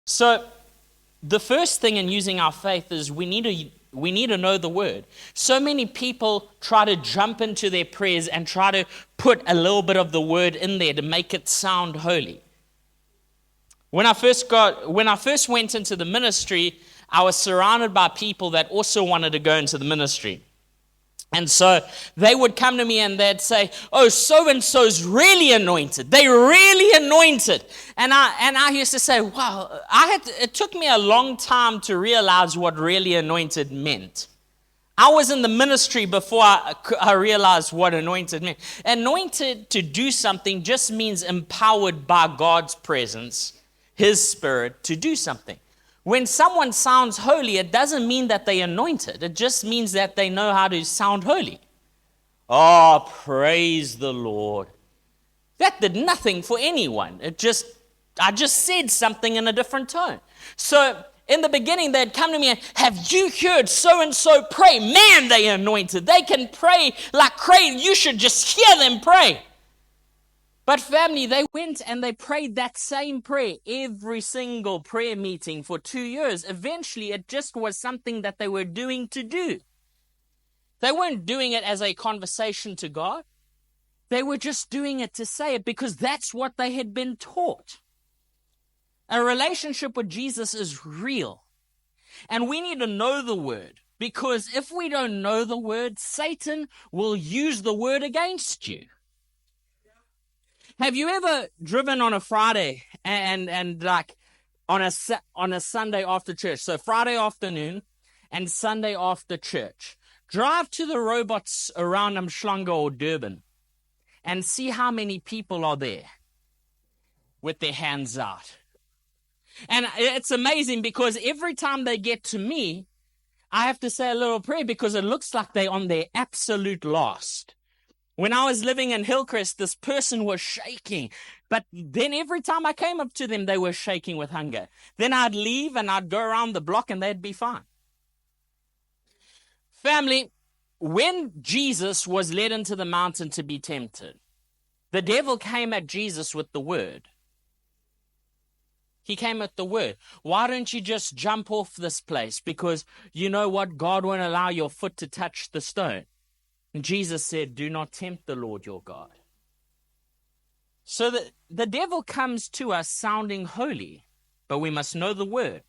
So the first thing in using our faith is we need to know the word. So many people try to jump into their prayers and try to put a little bit of the word in there to make it sound holy. When I first went into the ministry, I was surrounded by people that also wanted to go into the ministry. And so they would come to me and they'd say, "Oh, so-and-so's really anointed. They're really anointed." And I used to say, "Wow, it took me a long time to realize what really anointed meant." I was in the ministry before I realized what anointed meant. Anointed to do something just means empowered by God's presence, His Spirit, to do something. When someone sounds holy, it doesn't mean that they're anointed. It just means that they know how to sound holy. Oh, praise the Lord. That did nothing for anyone. I just said something in a different tone. So in the beginning, they'd come to me and, "Have you heard so-and-so pray? Man, they anointed. They can pray like crazy. You should just hear them pray." But family, they went and they prayed that same prayer every single prayer meeting for 2 years. Eventually, it just was something that they were doing to do. They weren't doing it as a conversation to God. They were just doing it to say it because that's what they had been taught. A relationship with Jesus is real. And we need to know the word, because if we don't know the word, Satan will use the word against you. Have you ever driven on a Friday and like on a Sunday after church? So Friday afternoon and Sunday after church. Drive to the robots around Umhlanga or Durban and see how many people are there with their hands out. And it's amazing because every time they get to me, I have to say a little prayer because it looks like they're on their absolute last. When I was living in Hillcrest, this person was shaking. But then every time I came up to them, they were shaking with hunger. Then I'd leave and I'd go around the block and they'd be fine. Family, when Jesus was led into the mountain to be tempted, the devil came at Jesus with the word. He came at the word. "Why don't you just jump off this place? Because you know what? God won't allow your foot to touch the stone." And Jesus said, "Do not tempt the Lord your God." So the devil comes to us sounding holy, but we must know the word.